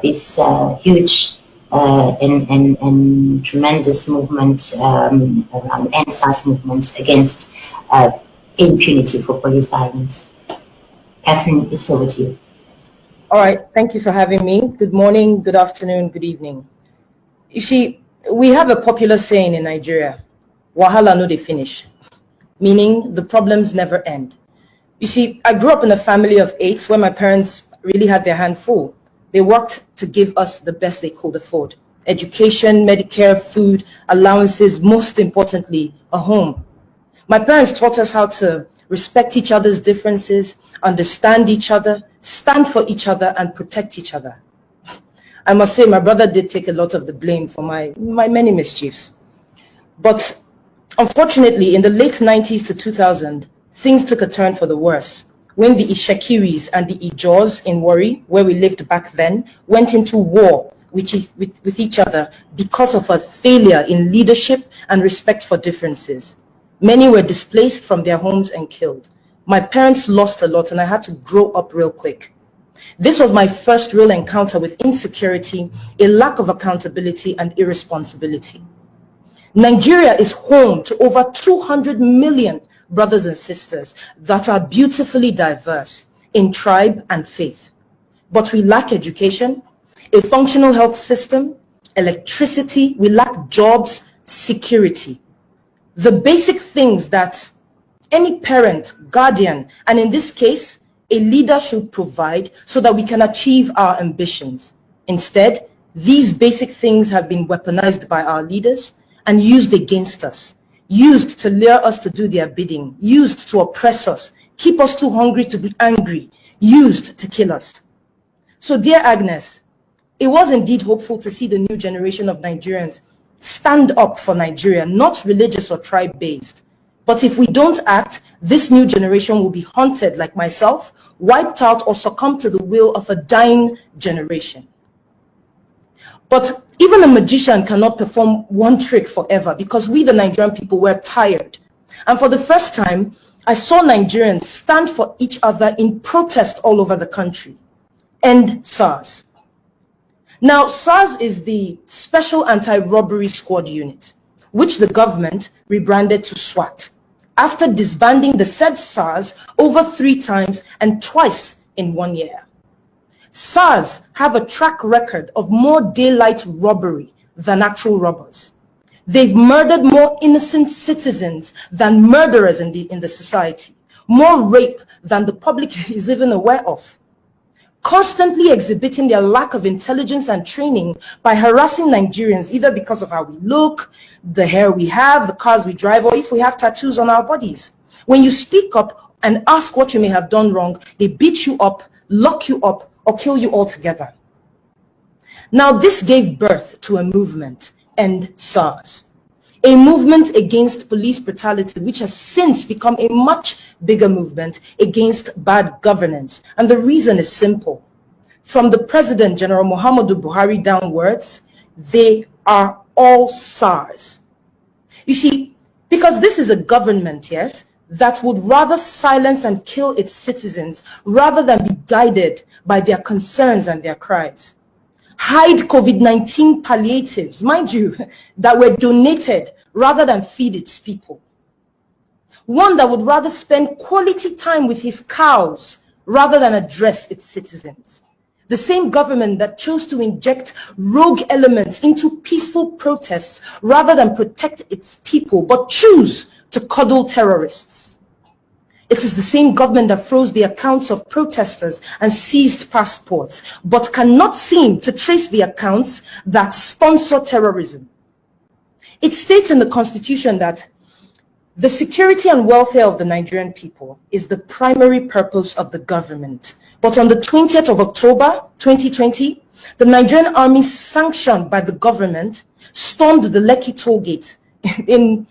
this huge and tremendous movement around NSAS movement against impunity for police violence. Catherine, it's over to you. All right, thank you for having me. Good morning, good afternoon, good evening. You see, we have a popular saying in Nigeria, wahala no dey finish, meaning the problems never end. You see, I grew up in a family of 8 where my parents really had their hand full. They worked to give us the best they could afford. Education, Medicare, food, allowances, most importantly, a home. My parents taught us how to respect each other's differences, understand each other, stand for each other, and protect each other. I must say my brother did take a lot of the blame for my many mischiefs. But unfortunately, in the late 90s to 2000, things took a turn for the worse when the Ishekiris and the Ijaws in Warri, where we lived back then, went into war with each other because of a failure in leadership and respect for differences. Many were displaced from their homes and killed. My parents lost a lot and I had to grow up real quick. This was my first real encounter with insecurity, a lack of accountability, and irresponsibility. Nigeria is home to over 200 million brothers and sisters that are beautifully diverse in tribe and faith. But we lack education, a functional health system, electricity, we lack jobs, security. The basic things that any parent, guardian, and in this case, a leader should provide so that we can achieve our ambitions. Instead, these basic things have been weaponized by our leaders and used against us, used to lure us to do their bidding, used to oppress us, keep us too hungry to be angry, used to kill us. So dear Agnes, it was indeed hopeful to see the new generation of Nigerians stand up for Nigeria, not religious or tribe-based. But if we don't act, this new generation will be haunted like myself, wiped out, or succumb to the will of a dying generation. But even a magician cannot perform one trick forever because we, the Nigerian people, were tired. And for the first time, I saw Nigerians stand for each other in protest all over the country. End SARS. Now, SARS is the Special Anti-Robbery Squad Unit, which the government rebranded to SWAT, after disbanding the said SARS over 3 times and twice in 1 year. SARS have a track record of more daylight robbery than actual robbers. They've murdered more innocent citizens than murderers in the society, more rape than the public is even aware of, constantly exhibiting their lack of intelligence and training by harassing Nigerians either because of how we look, the hair we have, the cars we drive, or if we have tattoos on our bodies. When you speak up and ask what you may have done wrong, they beat you up, lock you up, or kill you altogether. Now, this gave birth to a movement, End SARS, a movement against police brutality, which has since become a much bigger movement against bad governance. And the reason is simple. From the President, General Muhammadu Buhari, downwards, they are all SARS. You see, because this is a government, yes, that would rather silence and kill its citizens rather than be guided by their concerns and their cries. Hide COVID-19 palliatives, mind you, that were donated rather than feed its people. One that would rather spend quality time with his cows rather than address its citizens. The same government that chose to inject rogue elements into peaceful protests rather than protect its people, but choose to coddle terrorists. It is the same government that froze the accounts of protesters and seized passports, but cannot seem to trace the accounts that sponsor terrorism. It states in the Constitution that the security and welfare of the Nigerian people is the primary purpose of the government. But on the 20th of October, 2020, the Nigerian army, sanctioned by the government, stormed the Lekki toll gate in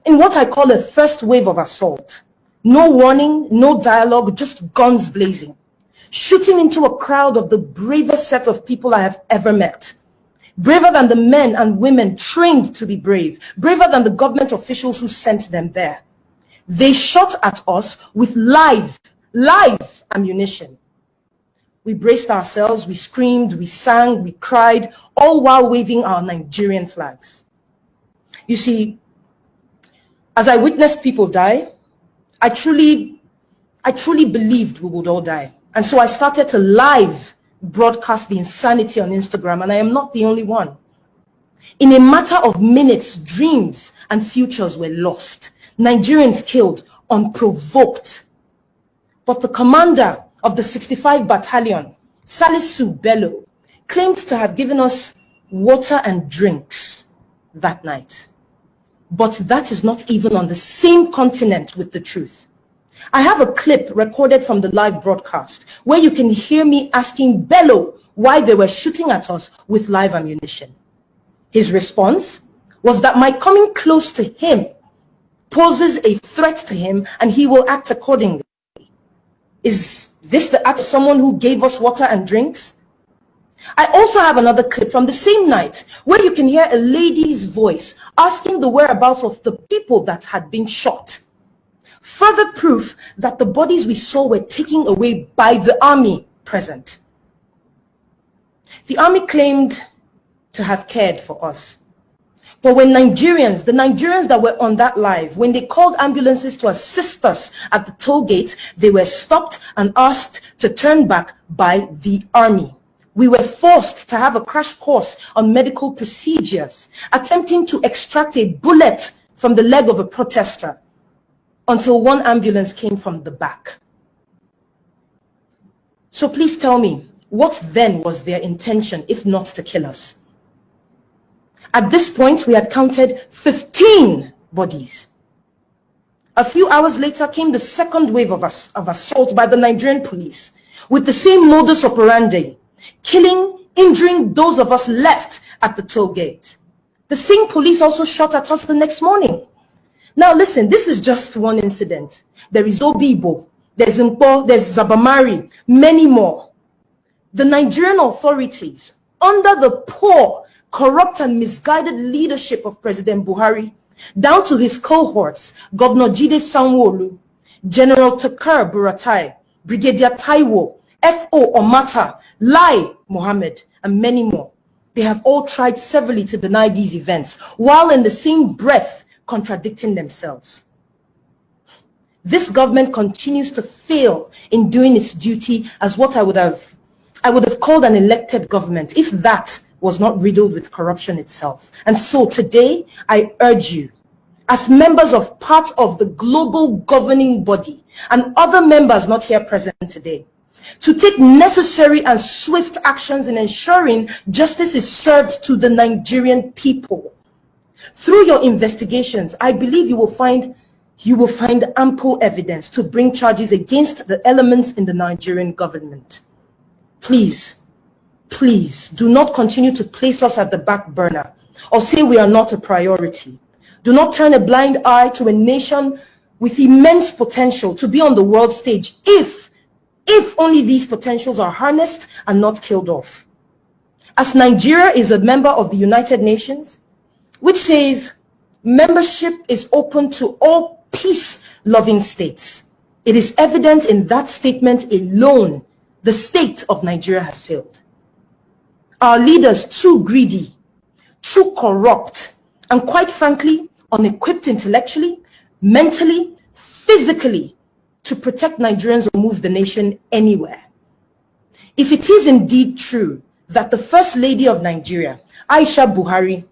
what I call a first wave of assault. No warning, no dialogue, just guns blazing, shooting into a crowd of the bravest set of people I have ever met. Braver than the men and women trained to be brave, braver than the government officials who sent them there. They shot at us with live ammunition. We braced ourselves, we screamed, we sang, we cried, all while waving our Nigerian flags. You see, as I witnessed people die, I truly believed we would all die. And so I started to live broadcast the insanity on Instagram, and I am not the only one. In a matter of minutes, dreams and futures were lost. Nigerians killed unprovoked. But the commander of the 65 Battalion, Salisu Bello, claimed to have given us water and drinks that night. But that is not even on the same continent with the truth. I have a clip recorded from the live broadcast where you can hear me asking Bello why they were shooting at us with live ammunition. His response was that my coming close to him poses a threat to him and he will act accordingly. Is this the act of someone who gave us water and drinks? I also have another clip from the same night where you can hear a lady's voice asking the whereabouts of the people that had been shot. Further proof that the bodies we saw were taken away by the army present. The army claimed to have cared for us. But when the Nigerians that were on that live, when they called ambulances to assist us at the toll gate, they were stopped and asked to turn back by the army. We were forced to have a crash course on medical procedures, attempting to extract a bullet from the leg of a protester until one ambulance came from the back. So please tell me, what then was their intention if not to kill us? At this point, we had counted 15 bodies. A few hours later came the second wave of assault by the Nigerian police with the same modus operandi, killing, injuring those of us left at the toll gate. The same police also shot at us the next morning. Now listen, this is just one incident. There is Obibo, there's Mpo, there's Zabamari, many more. The Nigerian authorities, under the poor, corrupt and misguided leadership of President Buhari, down to his cohorts, Governor Jide Sanwo-Olu, General Takar Buratai, Brigadier Taiwo, F.O. Omata, Lai Mohammed, and many more. They have all tried severally to deny these events, while in the same breath contradicting themselves. This government continues to fail in doing its duty as what I would have called an elected government, if that was not riddled with corruption itself. And so today, I urge you, as members of part of the global governing body and other members not here present today, to take necessary and swift actions in ensuring justice is served to the Nigerian people. Through your investigations, I believe you will find ample evidence to bring charges against the elements in the Nigerian government. Please, please do not continue to place us at the back burner or say we are not a priority. Do not turn a blind eye to a nation with immense potential to be on the world stage if only these potentials are harnessed and not killed off. As Nigeria is a member of the United Nations, which says membership is open to all peace-loving states, it is evident in that statement alone the state of Nigeria has failed. Our leaders too greedy, too corrupt, and quite frankly, unequipped intellectually, mentally, physically, to protect Nigerians or move the nation anywhere. If it is indeed true that the First Lady of Nigeria, Aisha Buhari,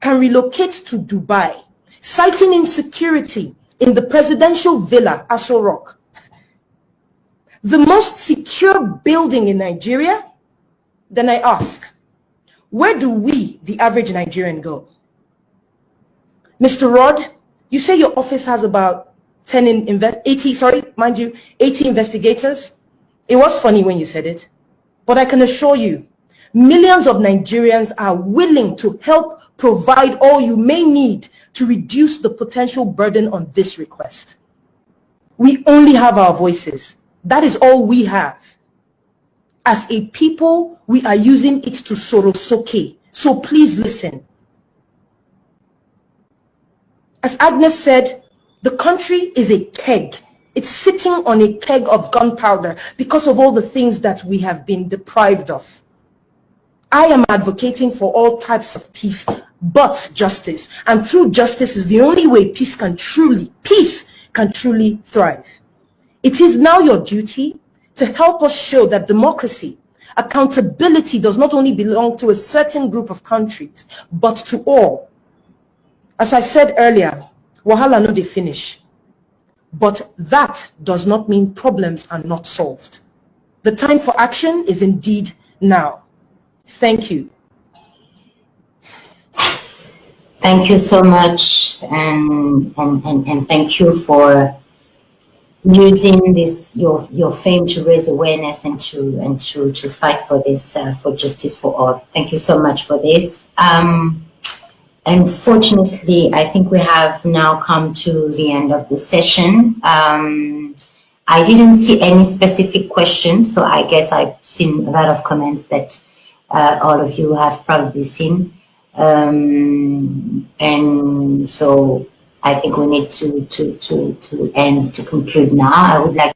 can relocate to Dubai, citing insecurity in the presidential villa, Aso Rock, the most secure building in Nigeria, then I ask, where do we, the average Nigerian, go? Mr. Rod, you say your office has about 80 investigators. It was funny when you said it, but I can assure you, millions of Nigerians are willing to help provide all you may need to reduce the potential burden on this request. We only have our voices. That is all we have. As a people, we are using it to sorosoke. So please listen. As Agnes said, the country is a keg It's sitting on a keg of gunpowder because of all the things that we have been deprived of. I am advocating for all types of peace, but justice. And through justice is the only way peace can truly thrive. It is now your duty to help us show that democracy, accountability does not only belong to a certain group of countries, but to all. As I said earlier, wahala no dey finish. But that does not mean problems are not solved. The time for action is indeed now. Thank you. Thank you so much, and thank you for using this your fame to raise awareness and to fight for this for justice for all. Thank you so much for this. Unfortunately, I think we have now come to the end of the session. I didn't see any specific questions, so I guess I've seen a lot of comments that all of you have probably seen. And so I think we need to conclude now. I would like